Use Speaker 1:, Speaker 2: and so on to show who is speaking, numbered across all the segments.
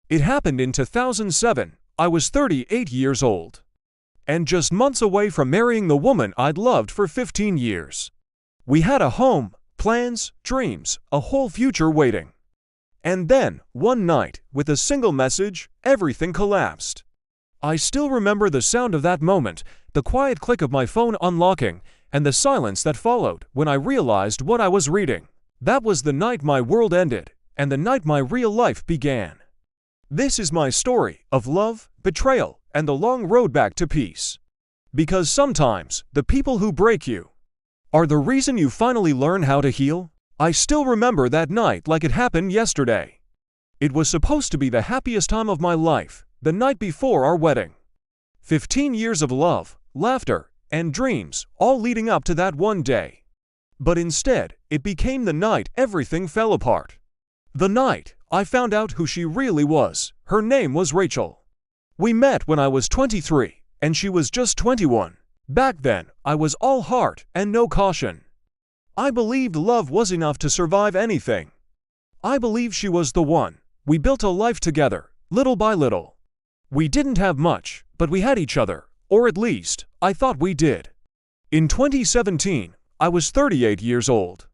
Speaker 1: It happened in 2007. I was 38 years old, and just months away from marrying the woman I'd loved for 15 years. We had a home, plans, dreams, a whole future waiting. And then, one night, with a single message, everything collapsed. I still remember the sound of that moment, the quiet click of my phone unlocking, and the silence that followed when I realized what I was reading. That was the night my world ended, and the night my real life began. This is my story of love, betrayal, and the long road back to peace. Because sometimes, the people who break you are the reason you finally learn how to heal. I still remember that night like it happened yesterday. It was supposed to be the happiest time of my life, the night before our wedding. 15 years of love, laughter, and dreams, all leading up to that one day. But instead, it became the night everything fell apart. The night I found out who she really was. Her name was Rachel. We met when I was 23, and she was just 21. Back then, I was all heart and no caution. I believed love was enough to survive anything. I believed she was the one. We built a life together, little by little. We didn't have much, but we had each other, or at least, I thought we did. In 2017, I was 38 years old.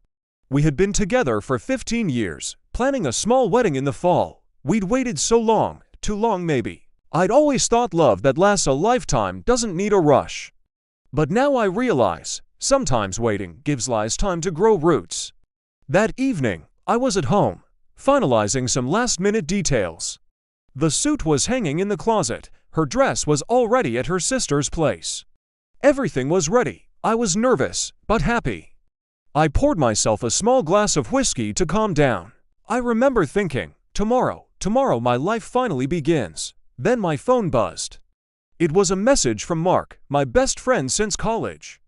Speaker 1: We had been together for 15 years, planning a small wedding in the fall. We'd waited so long, too long maybe. I'd always thought love that lasts a lifetime doesn't need a rush. But now I realize, sometimes waiting gives lies time to grow roots. That evening, I was at home, finalizing some last-minute details. The suit was hanging in the closet, her dress was already at her sister's place. Everything was ready. I was nervous, but happy. I poured myself a small glass of whiskey to calm down. I remember thinking, tomorrow my life finally begins. Then my phone buzzed. It was a message from Mark, my best friend since college.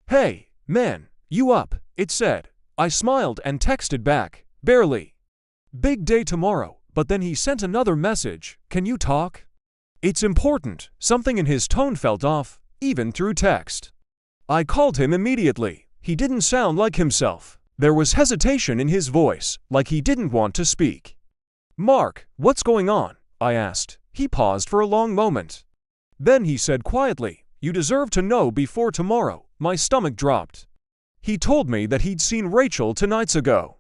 Speaker 1: "Hey, man, you up?" it said. I smiled and texted back, "Barely. Big day tomorrow," but then he sent another message, "Can you talk?" It's important. Something in his tone felt off, even through text. I called him immediately. He didn't sound like himself. There was hesitation in his voice, like he didn't want to speak. "Mark, what's going on?" I asked. He paused for a long moment. Then he said quietly, "You deserve to know before tomorrow." My stomach dropped. He told me that he'd seen Rachel 2 nights ago,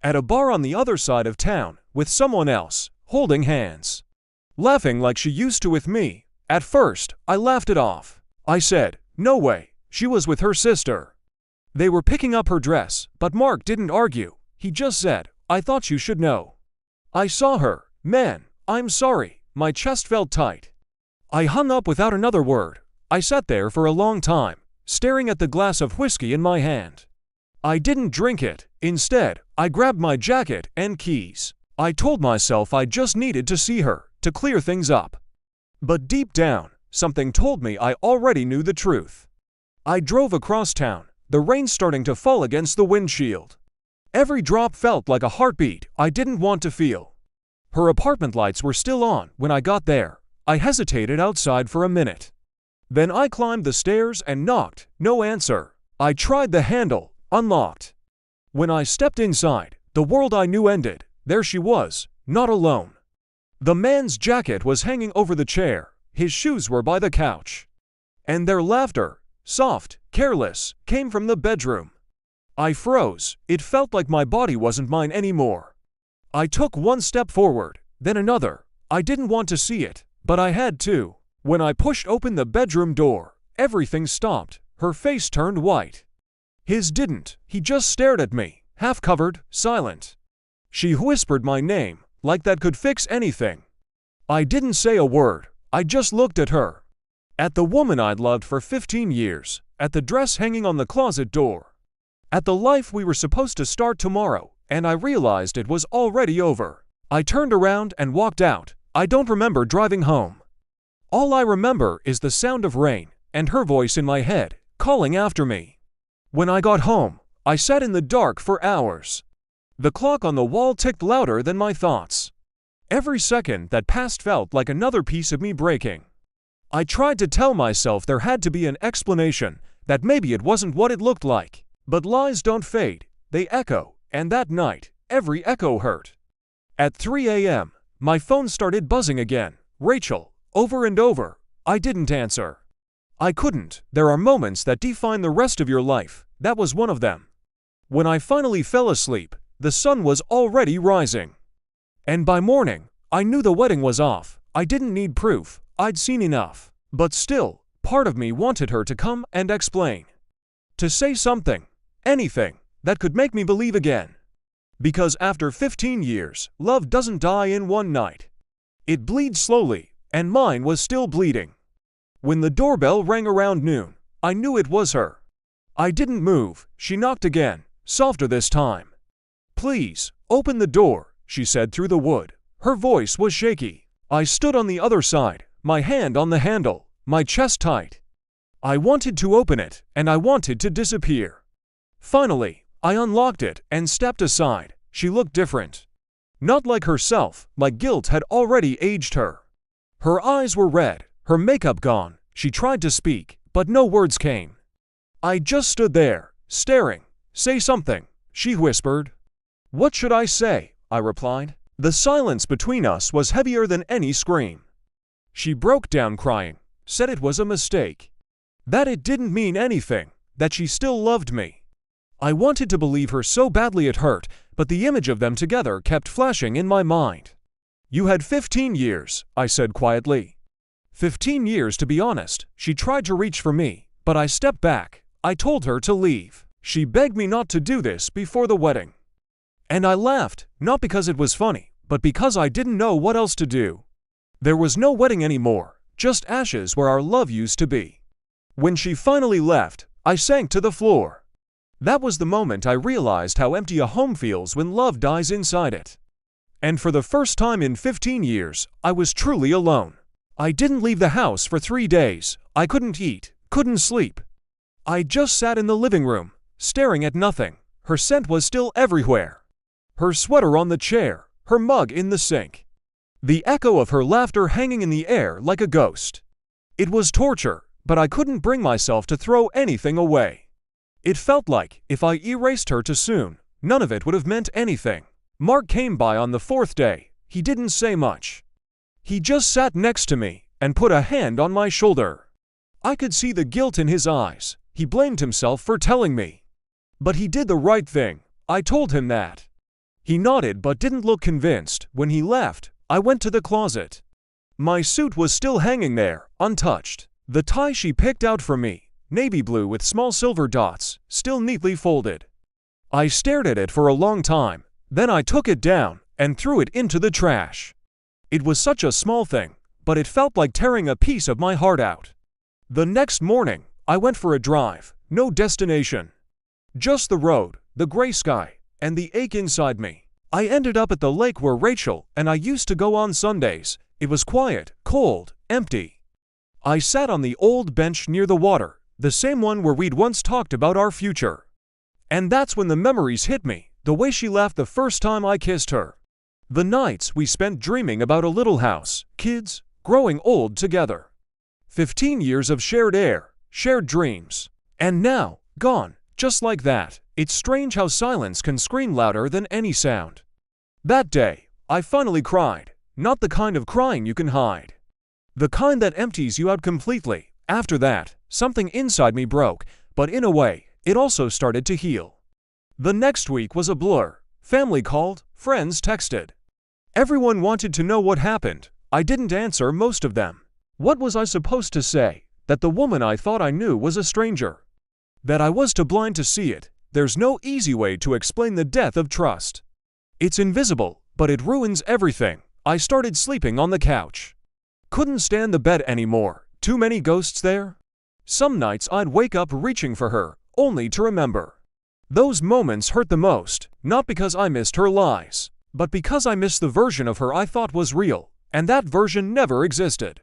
Speaker 1: at a bar on the other side of town, with someone else, holding hands, laughing like she used to with me. At first, I laughed it off. I said, "No way, she was with her sister." They were picking up her dress, but Mark didn't argue. He just said, "I thought you should know." I saw her. Man, I'm sorry. My chest felt tight. I hung up without another word. I sat there for a long time, staring at the glass of whiskey in my hand. I didn't drink it. Instead, I grabbed my jacket and keys. I told myself I just needed to see her, to clear things up. But deep down, something told me I already knew the truth. I drove across town, the rain starting to fall against the windshield. Every drop felt like a heartbeat I didn't want to feel. Her apartment lights were still on when I got there. I hesitated outside for a minute. Then I climbed the stairs and knocked. No answer. I tried the handle. Unlocked. When I stepped inside, the world I knew ended. There she was, not alone. The man's jacket was hanging over the chair. His shoes were by the couch. And their laughter, soft, careless, came from the bedroom. I froze. It felt like my body wasn't mine anymore. I took one step forward, then another. I didn't want to see it, but I had to. When I pushed open the bedroom door, everything stopped. Her face turned white. His didn't. He just stared at me, half-covered, silent. She whispered my name, like that could fix anything. I didn't say a word. I just looked at her. At the woman I'd loved for 15 years, at the dress hanging on the closet door, at the life we were supposed to start tomorrow, and I realized it was already over. I turned around and walked out. I don't remember driving home. All I remember is the sound of rain, and her voice in my head, calling after me. When I got home, I sat in the dark for hours. The clock on the wall ticked louder than my thoughts. Every second that passed felt like another piece of me breaking. I tried to tell myself there had to be an explanation, that maybe it wasn't what it looked like. But lies don't fade, they echo, and that night, every echo hurt. At 3 a.m., My phone started buzzing again. Rachel, over and over. I didn't answer. I couldn't. There are moments that define the rest of your life. That was one of them. When I finally fell asleep, the sun was already rising. And by morning, I knew the wedding was off. I didn't need proof. I'd seen enough. But still, part of me wanted her to come and explain. To say something, anything, that could make me believe again. Because after 15 years, love doesn't die in one night. It bleeds slowly, and mine was still bleeding. When the doorbell rang around noon, I knew it was her. I didn't move. She knocked again, softer this time. "Please, open the door," she said through the wood. Her voice was shaky. I stood on the other side, my hand on the handle, my chest tight. I wanted to open it, and I wanted to disappear. Finally, I unlocked it and stepped aside. She looked different. Not like herself, like guilt had already aged her. Her eyes were red, her makeup gone. She tried to speak, but no words came. I just stood there, staring. "Say something," she whispered. "What should I say?" I replied. The silence between us was heavier than any scream. She broke down crying, said it was a mistake. That it didn't mean anything, that she still loved me. I wanted to believe her so badly it hurt, but the image of them together kept flashing in my mind. "You had 15 years, I said quietly. 15 years to be honest. She tried to reach for me, but I stepped back. I told her to leave. She begged me not to do this before the wedding. And I laughed, not because it was funny, but because I didn't know what else to do. There was no wedding anymore, just ashes where our love used to be. When she finally left, I sank to the floor. That was the moment I realized how empty a home feels when love dies inside it. And for the first time in 15 years, I was truly alone. I didn't leave the house for 3 days. I couldn't eat, couldn't sleep. I just sat in the living room, staring at nothing. Her scent was still everywhere. Her sweater on the chair, her mug in the sink. The echo of her laughter hanging in the air like a ghost. It was torture, but I couldn't bring myself to throw anything away. It felt like, if I erased her too soon, none of it would have meant anything. Mark came by on the 4th day. He didn't say much. He just sat next to me and put a hand on my shoulder. I could see the guilt in his eyes. He blamed himself for telling me. But he did the right thing. I told him that. He nodded but didn't look convinced. When he left, I went to the closet. My suit was still hanging there, untouched. The tie she picked out for me, navy blue with small silver dots, still neatly folded. I stared at it for a long time. Then I took it down and threw it into the trash. It was such a small thing, but it felt like tearing a piece of my heart out. The next morning, I went for a drive. No destination. Just the road, the gray sky, and the ache inside me. I ended up at the lake where Rachel and I used to go on Sundays. It was quiet, cold, empty. I sat on the old bench near the water, the same one where we'd once talked about our future. And that's when the memories hit me, the way she laughed the first time I kissed her. The nights we spent dreaming about a little house, kids, growing old together. 15 years of shared air, shared dreams. And now, gone, just like that. It's strange how silence can scream louder than any sound. That day, I finally cried. Not the kind of crying you can hide. The kind that empties you out completely. After that, something inside me broke, but in a way, it also started to heal. The next week was a blur. Family called, friends texted. Everyone wanted to know what happened. I didn't answer most of them. What was I supposed to say? That the woman I thought I knew was a stranger? That I was too blind to see it? There's no easy way to explain the death of trust. It's invisible, but it ruins everything. I started sleeping on the couch. Couldn't stand the bed anymore. Too many ghosts there? Some nights I'd wake up reaching for her, only to remember. Those moments hurt the most, not because I missed her lies, but because I missed the version of her I thought was real, and that version never existed.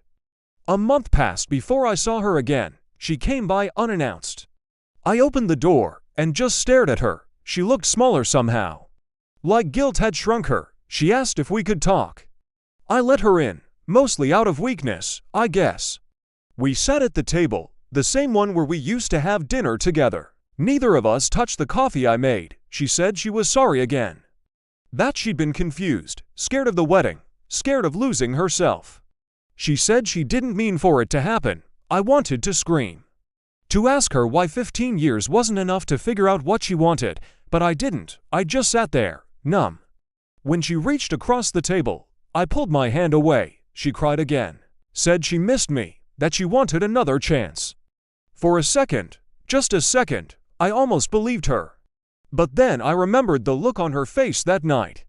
Speaker 1: A month passed before I saw her again. She came by unannounced. I opened the door and just stared at her. She looked smaller somehow. Like guilt had shrunk her. She asked if we could talk. I let her in, mostly out of weakness, I guess. We sat at the table, the same one where we used to have dinner together. Neither of us touched the coffee I made. She said she was sorry again. That she'd been confused, scared of the wedding, scared of losing herself. She said she didn't mean for it to happen. I wanted to scream. To ask her why 15 years wasn't enough to figure out what she wanted, but I didn't. I just sat there, numb. When she reached across the table, I pulled my hand away. She cried again. Said she missed me, that she wanted another chance. For a second, just a second, I almost believed her. But then I remembered the look on her face that night.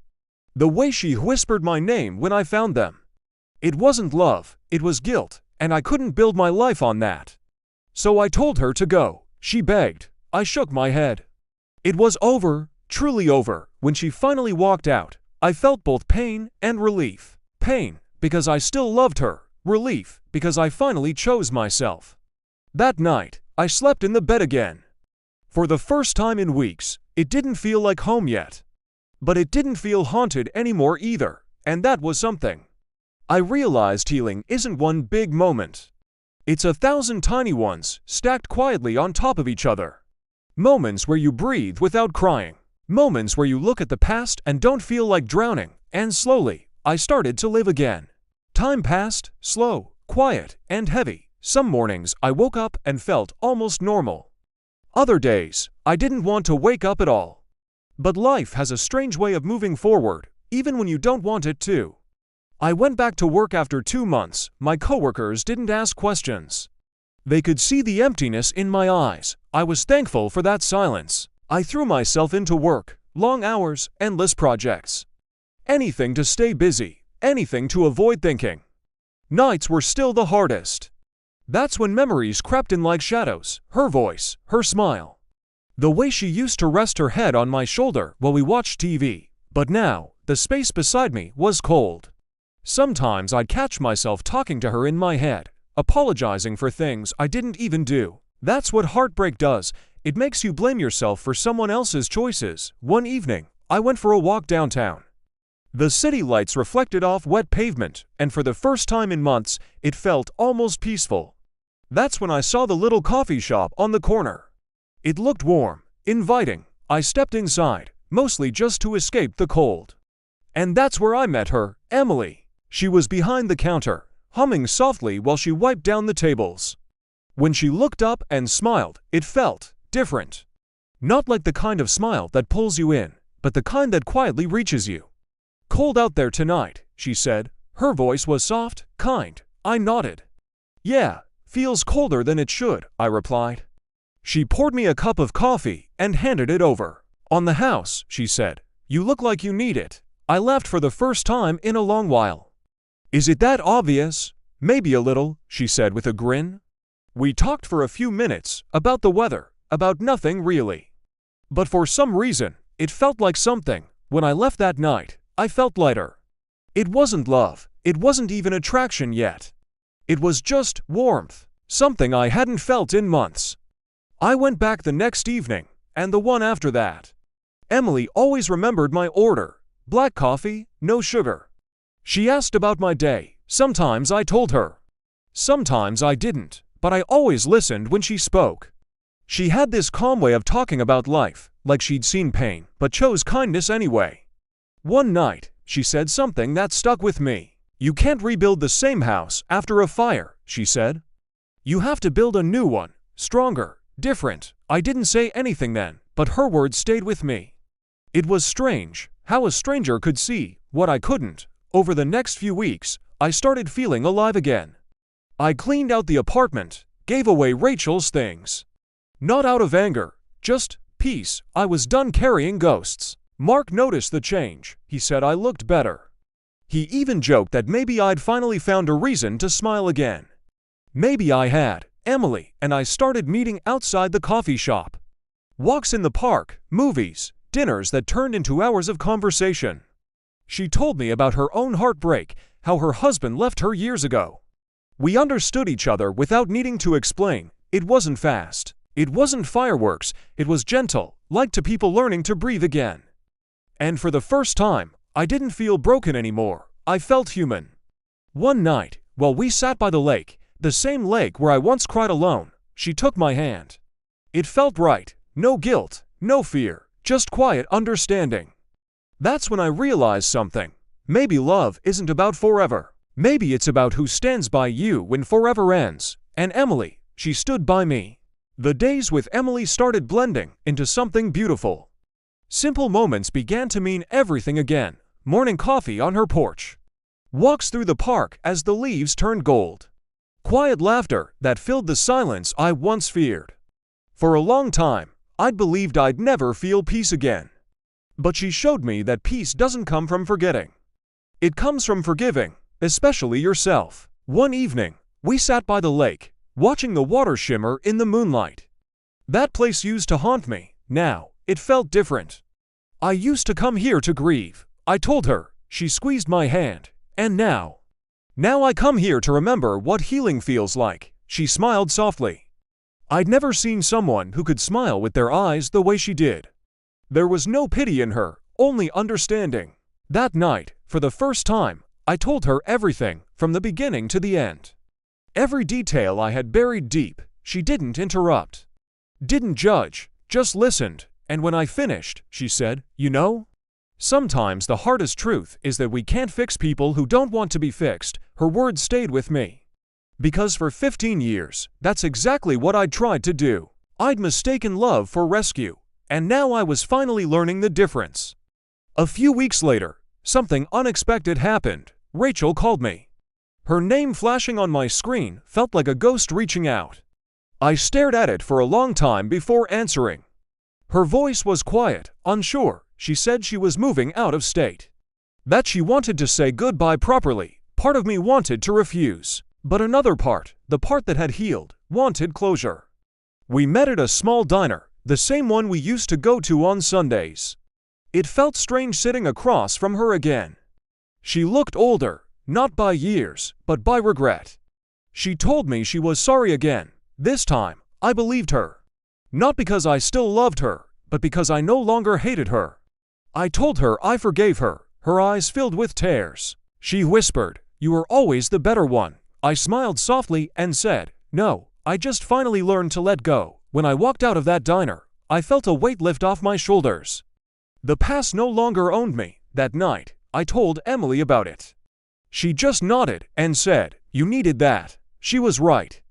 Speaker 1: The way she whispered my name when I found them. It wasn't love, it was guilt, and I couldn't build my life on that. So I told her to go. She begged. I shook my head. It was over, truly over. When she finally walked out, I felt both pain and relief. Pain, because I still loved her. Relief, because I finally chose myself. That night, I slept in the bed again. For the first time in weeks, it didn't feel like home yet. But it didn't feel haunted anymore either, and that was something. I realized healing isn't one big moment. It's 1,000 tiny ones, stacked quietly on top of each other. Moments where you breathe without crying. Moments where you look at the past and don't feel like drowning. And slowly, I started to live again. Time passed, slow, quiet, and heavy. Some mornings I woke up and felt almost normal. Other days, I didn't want to wake up at all. But life has a strange way of moving forward, even when you don't want it to. I went back to work after 2 months. My coworkers didn't ask questions. They could see the emptiness in my eyes. I was thankful for that silence. I threw myself into work, long hours, endless projects. Anything to stay busy, anything to avoid thinking. Nights were still the hardest. That's when memories crept in like shadows, her voice, her smile. The way she used to rest her head on my shoulder while we watched TV. But now, the space beside me was cold. Sometimes I'd catch myself talking to her in my head, apologizing for things I didn't even do. That's what heartbreak does. It makes you blame yourself for someone else's choices. One evening, I went for a walk downtown. The city lights reflected off wet pavement, and for the first time in months, it felt almost peaceful. That's when I saw the little coffee shop on the corner. It looked warm, inviting. I stepped inside, mostly just to escape the cold. And that's where I met her, Emily. She was behind the counter, humming softly while she wiped down the tables. When she looked up and smiled, it felt different. Not like the kind of smile that pulls you in, but the kind that quietly reaches you. Cold out there tonight, she said. Her voice was soft, kind. I nodded. Yeah, feels colder than it should, I replied. She poured me a cup of coffee and handed it over. On the house, she said. You look like you need it. I laughed for the first time in a long while. Is it that obvious? Maybe a little, she said with a grin. We talked for a few minutes about the weather, about nothing really. But for some reason, it felt like something. When I left that night, I felt lighter. It wasn't love. It wasn't even attraction yet. It was just warmth, something I hadn't felt in months. I went back the next evening, and the one after that. Emily always remembered my order. Black coffee, no sugar. She asked about my day. Sometimes I told her. Sometimes I didn't, but I always listened when she spoke. She had this calm way of talking about life, like she'd seen pain, but chose kindness anyway. One night, she said something that stuck with me. You can't rebuild the same house after a fire, she said. You have to build a new one, stronger, different. I didn't say anything then, but her words stayed with me. It was strange how a stranger could see what I couldn't. Over the next few weeks, I started feeling alive again. I cleaned out the apartment, gave away Rachel's things. Not out of anger, just peace. I was done carrying ghosts. Mark noticed the change. He said I looked better. He even joked that maybe I'd finally found a reason to smile again. Maybe I had. Emily and I started meeting outside the coffee shop. Walks in the park, movies, dinners that turned into hours of conversation. She told me about her own heartbreak, how her husband left her years ago. We understood each other without needing to explain. It wasn't fast. It wasn't fireworks. It was gentle, like two people learning to breathe again. And for the first time, I didn't feel broken anymore. I felt human. One night, while we sat by the lake, the same lake where I once cried alone, she took my hand. It felt right. No guilt, no fear, just quiet understanding. That's when I realized something. Maybe love isn't about forever. Maybe it's about who stands by you when forever ends. And Emily, she stood by me. The days with Emily started blending into something beautiful. Simple moments began to mean everything again. Morning coffee on her porch. Walks through the park as the leaves turned gold. Quiet laughter that filled the silence I once feared. For a long time, I'd believed I'd never feel peace again. But she showed me that peace doesn't come from forgetting. It comes from forgiving, especially yourself. One evening, we sat by the lake, watching the water shimmer in the moonlight. That place used to haunt me. Now, it felt different. I used to come here to grieve, I told her. She squeezed my hand. And now I come here to remember what healing feels like. She smiled softly. I'd never seen someone who could smile with their eyes the way she did. There was no pity in her, only understanding. That night, for the first time, I told her everything, from the beginning to the end. Every detail I had buried deep. She didn't interrupt. Didn't judge, just listened. And when I finished, she said, "You know? Sometimes the hardest truth is that we can't fix people who don't want to be fixed." Her words stayed with me. Because for 15 years, that's exactly what I'd tried to do. I'd mistaken love for rescue, and now I was finally learning the difference. A few weeks later, something unexpected happened. Rachel called me. Her name flashing on my screen felt like a ghost reaching out. I stared at it for a long time before answering. Her voice was quiet, unsure. She said she was moving out of state. That she wanted to say goodbye properly. Part of me wanted to refuse. But another part, the part that had healed, wanted closure. We met at a small diner, the same one we used to go to on Sundays. It felt strange sitting across from her again. She looked older, not by years, but by regret. She told me she was sorry again. This time, I believed her. Not because I still loved her, but because I no longer hated her. I told her I forgave her. Her eyes filled with tears. She whispered, "You were always the better one." I smiled softly and said, "No, I just finally learned to let go." When I walked out of that diner, I felt a weight lift off my shoulders. The past no longer owned me. That night, I told Emily about it. She just nodded and said, "You needed that." She was right.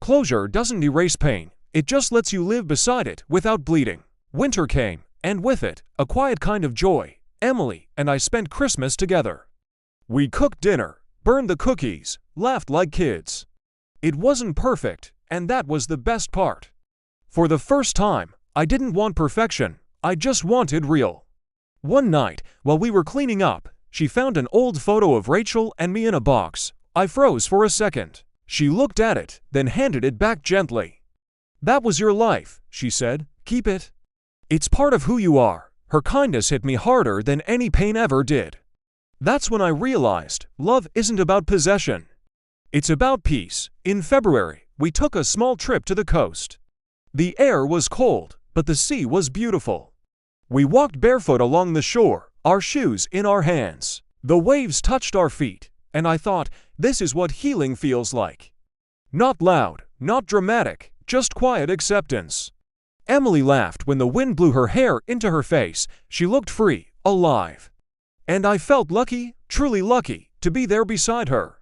Speaker 1: Closure doesn't erase pain. It just lets you live beside it without bleeding. Winter came, and with it, a quiet kind of joy. Emily and I spent Christmas together. We cooked dinner, burned the cookies, laughed like kids. It wasn't perfect, and that was the best part. For the first time, I didn't want perfection. I just wanted real. One night, while we were cleaning up, she found an old photo of Rachel and me in a box. I froze for a second. She looked at it, then handed it back gently. "That was your life," she said. "Keep it. It's part of who you are." Her kindness hit me harder than any pain ever did. That's when I realized love isn't about possession. It's about peace. In February, we took a small trip to the coast. The air was cold, but the sea was beautiful. We walked barefoot along the shore, our shoes in our hands. The waves touched our feet, and I thought, this is what healing feels like. Not loud, not dramatic, just quiet acceptance. Emily laughed when the wind blew her hair into her face. She looked free, alive. And I felt lucky, truly lucky, to be there beside her.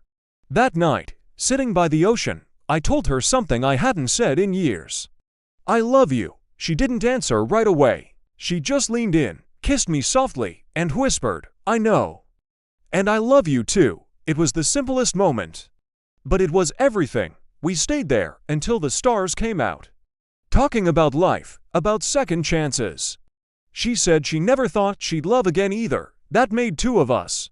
Speaker 1: That night, sitting by the ocean, I told her something I hadn't said in years. "I love you." She didn't answer right away. She just leaned in, kissed me softly, and whispered, "I know. And I love you too." It was the simplest moment. But it was everything. We stayed there until the stars came out. Talking about life, about second chances. She said she never thought she'd love again either. That made two of us.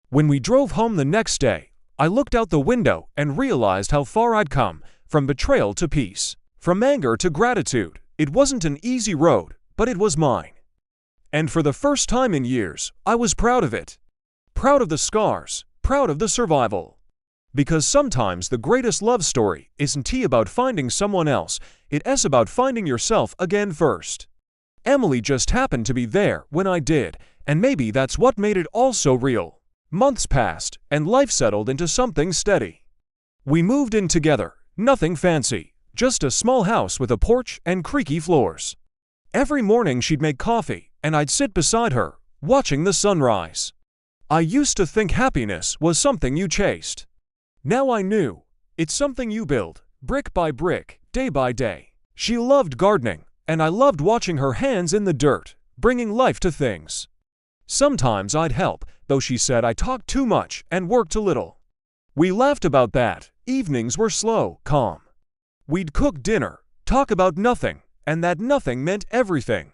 Speaker 1: When we drove home the next day, I looked out the window and realized how far I'd come, from betrayal to peace, from anger to gratitude. It wasn't an easy road, but it was mine. And for the first time in years, I was proud of it. Proud of the scars, proud of the survival. Because sometimes the greatest love story isn't about finding someone else, it's about finding yourself again first. Emily just happened to be there when I did, and maybe that's what made it all so real. Months passed, and life settled into something steady. We moved in together, nothing fancy, just a small house with a porch and creaky floors. Every morning she'd make coffee, and I'd sit beside her, watching the sunrise. I used to think happiness was something you chased. Now I knew. It's something you build, brick by brick, day by day. She loved gardening, and I loved watching her hands in the dirt, bringing life to things. Sometimes I'd help, though she said I talked too much and worked too little. We laughed about that. Evenings were slow, calm. We'd cook dinner, talk about nothing, and that nothing meant everything.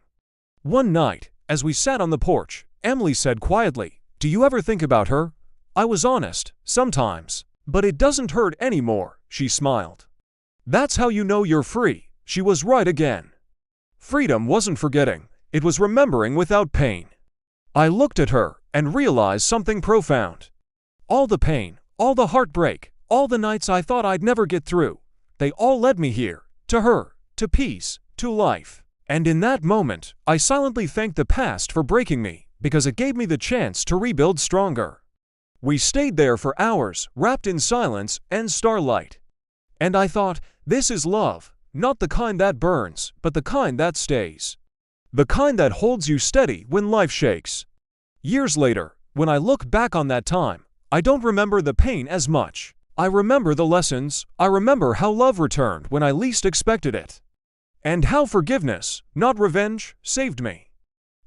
Speaker 1: One night, as we sat on the porch, Emily said quietly, "Do you ever think about her?" I was honest, sometimes. "But it doesn't hurt anymore," she smiled. "That's how you know you're free." She was right again. Freedom wasn't forgetting, it was remembering without pain. I looked at her and realized something profound. All the pain, all the heartbreak, all the nights I thought I'd never get through, they all led me here, to her, to peace, to life. And in that moment, I silently thanked the past for breaking me, because it gave me the chance to rebuild stronger. We stayed there for hours, wrapped in silence and starlight. And I thought, this is love, not the kind that burns, but the kind that stays. The kind that holds you steady when life shakes. Years later, when I look back on that time, I don't remember the pain as much. I remember the lessons. I remember how love returned when I least expected it. And how forgiveness, not revenge, saved me.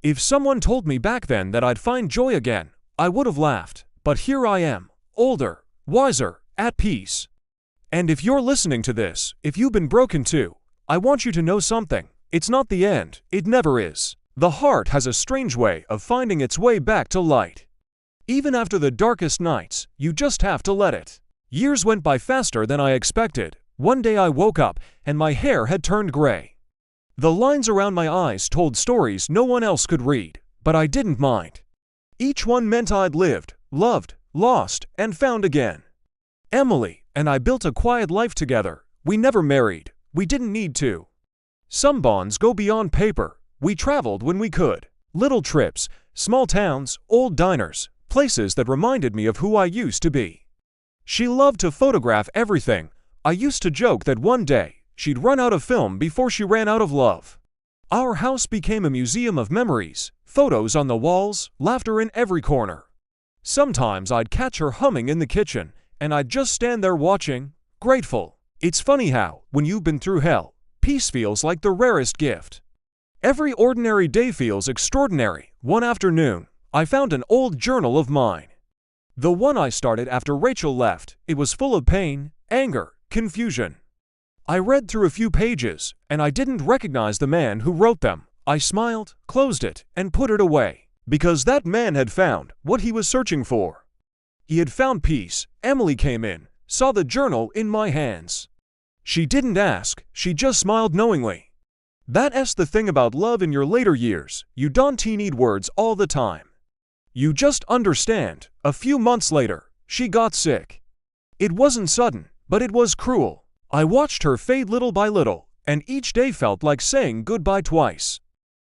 Speaker 1: If someone told me back then that I'd find joy again, I would have laughed. But here I am, older, wiser, at peace. And if you're listening to this, if you've been broken too, I want you to know something. It's not the end, it never is. The heart has a strange way of finding its way back to light. Even after the darkest nights, you just have to let it. Years went by faster than I expected. One day I woke up, and my hair had turned gray. The lines around my eyes told stories no one else could read, but I didn't mind. Each one meant I'd lived, loved, lost, and found again. Emily and I built a quiet life together. We never married. We didn't need to. Some bonds go beyond paper. We traveled when we could. Little trips, small towns, old diners, places that reminded me of who I used to be. She loved to photograph everything. I used to joke that one day she'd run out of film before she ran out of love. Our house became a museum of memories, photos on the walls, laughter in every corner. Sometimes I'd catch her humming in the kitchen, and I'd just stand there watching, grateful. It's funny how, when you've been through hell, peace feels like the rarest gift. Every ordinary day feels extraordinary. One afternoon, I found an old journal of mine. The one I started after Rachel left. It was full of pain, anger, confusion. I read through a few pages, and I didn't recognize the man who wrote them. I smiled, closed it, and put it away, because that man had found what he was searching for. He had found peace. Emily came in, saw the journal in my hands. She didn't ask, she just smiled knowingly. That's the thing about love in your later years, you don't need words all the time. You just understand. A few months later, she got sick. It wasn't sudden, but it was cruel. I watched her fade little by little, and each day felt like saying goodbye twice.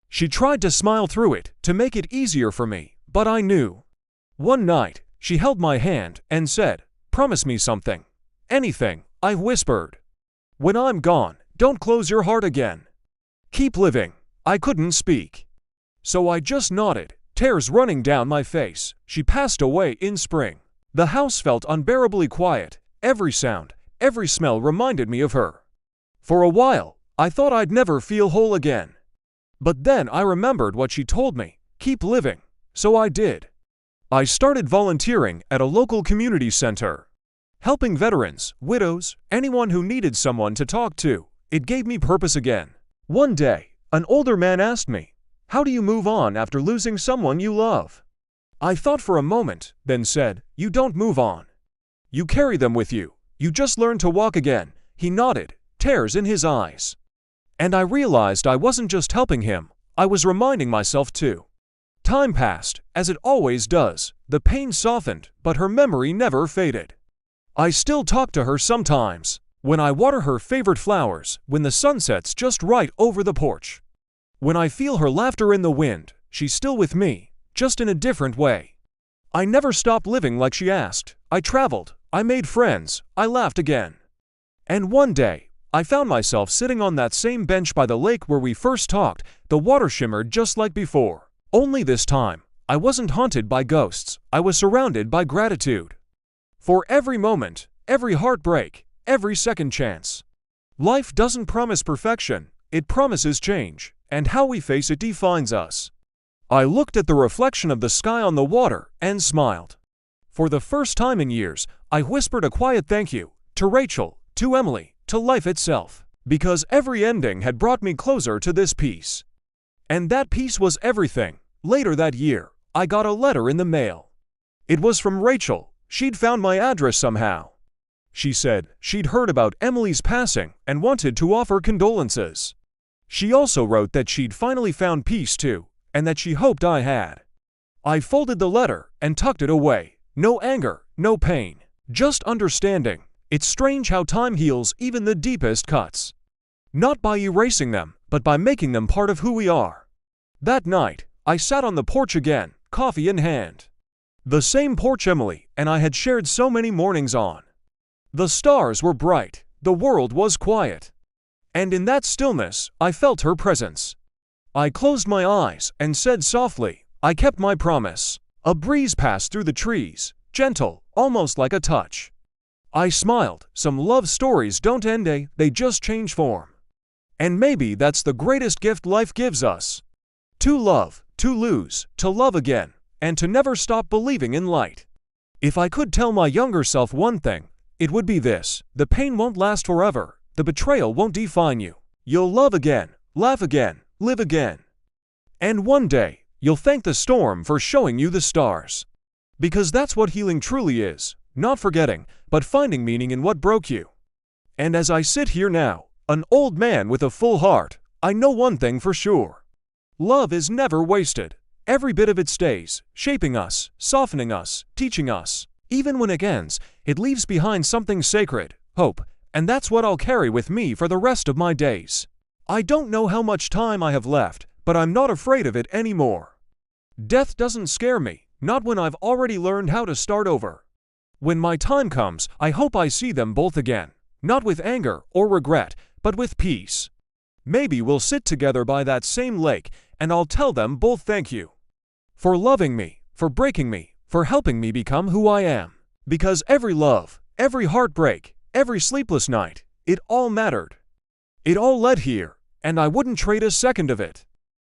Speaker 1: She tried to smile through it, to make it easier for me, but I knew. One night, she held my hand and said, "Promise me something." "Anything," I whispered. "When I'm gone, don't close your heart again. Keep living." I couldn't speak. So I just nodded, tears running down my face. She passed away in spring. The house felt unbearably quiet. Every sound, every smell reminded me of her. For a while, I thought I'd never feel whole again. But then I remembered what she told me, keep living. So I did. I started volunteering at a local community center. Helping veterans, widows, anyone who needed someone to talk to. It gave me purpose again. One day, an older man asked me, "How do you move on after losing someone you love?" I thought for a moment, then said, "You don't move on. You carry them with you. You just learn to walk again." He nodded, tears in his eyes. And I realized I wasn't just helping him, I was reminding myself too. Time passed, as it always does. The pain softened, but her memory never faded. I still talk to her sometimes, when I water her favorite flowers, when the sun sets just right over the porch. When I feel her laughter in the wind, she's still with me, just in a different way. I never stopped living like she asked. I traveled, I made friends, I laughed again. And one day, I found myself sitting on that same bench by the lake where we first talked. The water shimmered just like before. Only this time, I wasn't haunted by ghosts, I was surrounded by gratitude. For every moment, every heartbreak, every second chance. Life doesn't promise perfection, it promises change, and how we face it defines us. I looked at the reflection of the sky on the water and smiled. For the first time in years, I whispered a quiet thank you to Rachel, to Emily, to life itself, because every ending had brought me closer to this peace. And that peace was everything. Later that year, I got a letter in the mail. It was from Rachel. She'd found my address somehow. She said she'd heard about Emily's passing and wanted to offer condolences. She also wrote that she'd finally found peace too, and that she hoped I had. I folded the letter and tucked it away. No anger, no pain, just understanding. It's strange how time heals even the deepest cuts. Not by erasing them, but by making them part of who we are. That night, I sat on the porch again, coffee in hand. The same porch Emily and I had shared so many mornings on. The stars were bright, the world was quiet. And in that stillness, I felt her presence. I closed my eyes and said softly, I kept my promise. A breeze passed through the trees, gentle, almost like a touch. I smiled. Some love stories don't end, they just change form. And maybe that's the greatest gift life gives us. To love, to lose, to love again, and to never stop believing in light. If I could tell my younger self one thing, it would be this: the pain won't last forever, the betrayal won't define you. You'll love again, laugh again, live again. And one day, you'll thank the storm for showing you the stars. Because that's what healing truly is, not forgetting, but finding meaning in what broke you. And as I sit here now, an old man with a full heart, I know one thing for sure. Love is never wasted. Every bit of it stays, shaping us, softening us, teaching us. Even when it ends, it leaves behind something sacred, hope, and that's what I'll carry with me for the rest of my days. I don't know how much time I have left, but I'm not afraid of it anymore. Death doesn't scare me, not when I've already learned how to start over. When my time comes, I hope I see them both again, not with anger or regret, but with peace. Maybe we'll sit together by that same lake, and I'll tell them both thank you. For loving me, for breaking me, for helping me become who I am. Because every love, every heartbreak, every sleepless night, it all mattered. It all led here, and I wouldn't trade a second of it.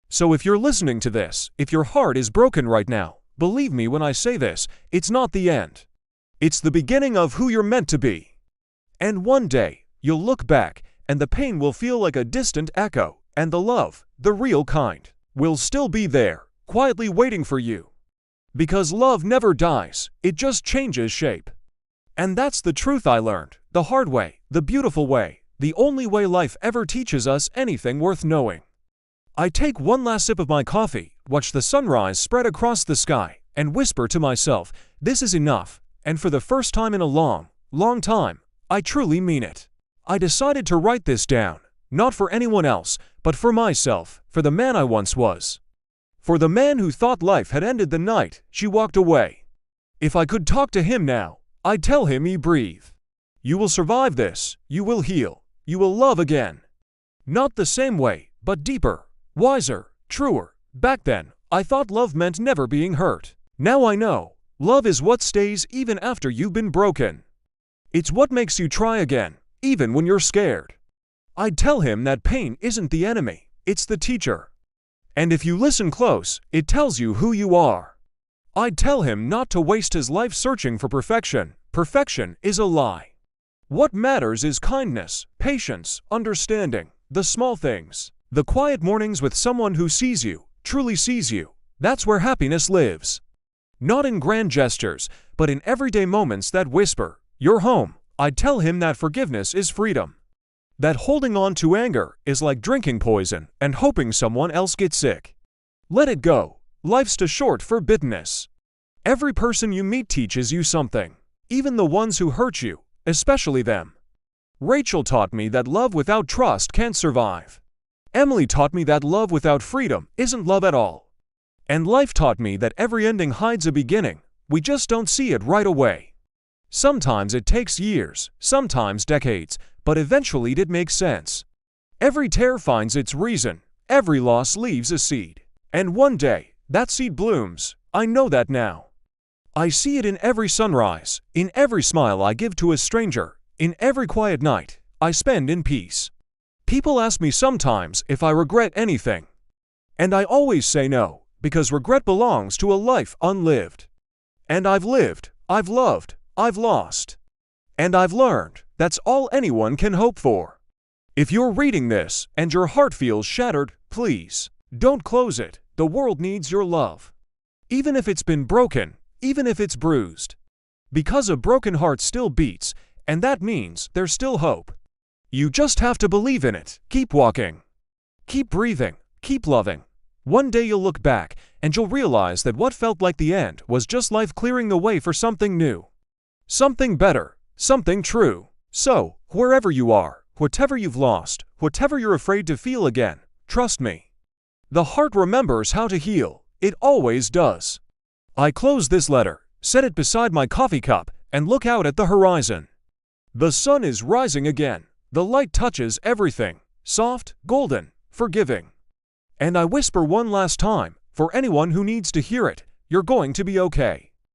Speaker 1: So if you're listening to this, if your heart is broken right now, believe me when I say this, it's not the end. It's the beginning of who you're meant to be. And one day, you'll look back, and the pain will feel like a distant echo, and the love, the real kind, will still be there, quietly waiting for you. Because love never dies, it just changes shape. And that's the truth I learned, the hard way, the beautiful way, the only way life ever teaches us anything worth knowing. I take one last sip of my coffee, watch the sunrise spread across the sky, and whisper to myself, this is enough, and for the first time in a long, long time, I truly mean it. I decided to write this down, not for anyone else, but for myself, for the man I once was. For the man who thought life had ended the night she walked away. If I could talk to him now, I'd tell him breathe. You will survive this, you will heal, you will love again. Not the same way, but deeper, wiser, truer. Back then, I thought love meant never being hurt. Now I know, love is what stays even after you've been broken. It's what makes you try again, even when you're scared. I'd tell him that pain isn't the enemy, it's the teacher. And if you listen close, it tells you who you are. I'd tell him not to waste his life searching for perfection. Perfection is a lie. What matters is kindness, patience, understanding, the small things. The quiet mornings with someone who sees you, truly sees you. That's where happiness lives. Not in grand gestures, but in everyday moments that whisper, you're home. I'd tell him that forgiveness is freedom. That holding on to anger is like drinking poison and hoping someone else gets sick. Let it go. Life's too short for bitterness. Every person you meet teaches you something. Even the ones who hurt you, especially them. Rachel taught me that love without trust can't survive. Emily taught me that love without freedom isn't love at all. And life taught me that every ending hides a beginning. We just don't see it right away. Sometimes it takes years, sometimes decades, but eventually it makes sense. Every tear finds its reason. Every loss leaves a seed. And one day, that seed blooms, I know that now. I see it in every sunrise, in every smile I give to a stranger, in every quiet night I spend in peace. People ask me sometimes if I regret anything. And I always say no, because regret belongs to a life unlived. And I've lived, I've loved, I've lost. And I've learned that's all anyone can hope for. If you're reading this and your heart feels shattered, please, don't close it. The world needs your love. Even if it's been broken, even if it's bruised. Because a broken heart still beats, and that means there's still hope. You just have to believe in it. Keep walking. Keep breathing. Keep loving. One day you'll look back, and you'll realize that what felt like the end was just life clearing the way for something new. Something better. Something true. So, wherever you are, whatever you've lost, whatever you're afraid to feel again, trust me. The heart remembers how to heal. It always does. I close this letter, set it beside my coffee cup, and look out at the horizon. The sun is rising again. The light touches everything, soft, golden, forgiving. And I whisper one last time, for anyone who needs to hear it, you're going to be okay.